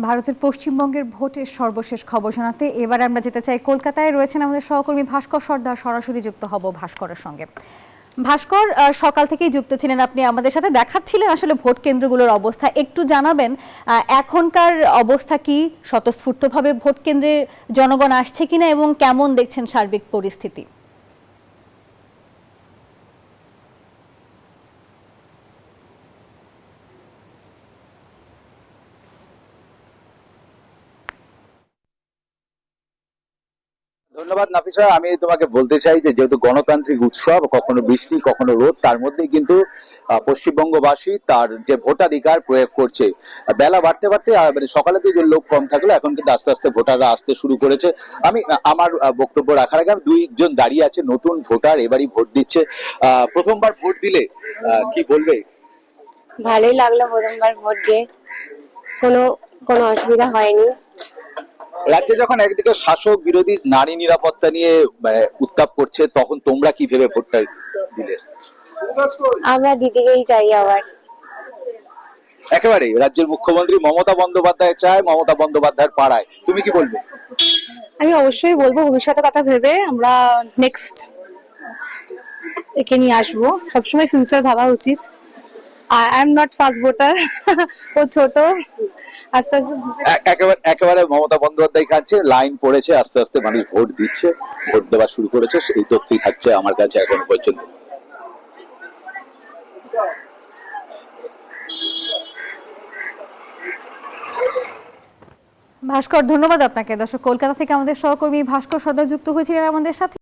ভারতের পশ্চিমবঙ্গের ভোটের সর্বশেষ খবর শোনাতে এবার আমরা যেতে চাই কলকাতায়। রয়েছেন আমাদের সহকর্মী ভাস্কর সর্দার, সরাসরি যুক্ত হব ভাস্করের সঙ্গে। ভাস্কর, সকাল থেকেই যুক্ত ছিলেন আপনি আমাদের সাথে, দেখাচ্ছিলেন আসলে ভোট কেন্দ্রগুলোর অবস্থা, একটু জানাবেন এখনকার অবস্থা কি? স্বতঃস্ফূর্তভাবে ভোট কেন্দ্রে জনগণ আসছে কিনা এবং কেমন দেখছেন সার্বিক পরিস্থিতি? ধন্যবাদ নাফিসা। আমি তোমাকে বলতে চাই যে যেহেতু গণতান্ত্রিক উৎসব, কখনো বৃষ্টি কখনো রোদ, তার মধ্যেই কিন্তু পশ্চিমবঙ্গবাসী তার যে ভোটাধিকার প্রয়োগ করছে। বেলা বাড়তে বাড়তে মানে সকালে থেকে লোক কম থাকলো, এখন কিন্তু আস্তে আস্তে ভোটাররা আসতে শুরু করেছে। আমি আমার বক্তব্য রাখার আগে দুইজন দাঁড়িয়ে আছে নতুন ভোটার, এবারই ভোট দিচ্ছে। প্রথমবার ভোট দিলে কি বলবে? ভালোই লাগলো প্রথমবার ভোট দিয়ে, কোনো কোনো অসুবিধা হয়নি। রাজ্যে যখন একদিকে শাসক বিরোধী নারী নিরাপত্তা নিয়ে মানে উত্তাপ করছে, তখন তোমরা কি ভেবে ভোটটা দিলে? আমরা দিদিকেই চাই আবার। একেবারেই রাজ্যের মুখ্যমন্ত্রী মমতা বন্দ্যোপাধ্যায় চায়, মমতা বন্দ্যোপাধ্যায়ের পাড়ায়। তুমি কি বলবে? আমি অবশ্যই বলবো ভবিষ্যতের কথা ভেবে আমরা নেক্সট একে নিয়ে আসবো। সবসময় ফিউচার ভাবা উচিত। I am not first voter, ও ছোট, আস্তে আস্তে একেবারে একেবারে মমতা বন্দ্যোপাধ্যায় কাছে লাইন পড়েছে, আস্তে আস্তে মানুষ ভোট দিচ্ছে, ভোট দেওয়া শুরু করেছে। এই তথ্যই থাকছে আমার কাছে এখন পর্যন্ত। ভাস্কর, ধন্যবাদ আপনাকে। দর্শক, কলকাতা থেকে আমাদের সহকর্মী ভাস্কর সর্দার যুক্ত হয়েছিলেন আমাদের সাথে।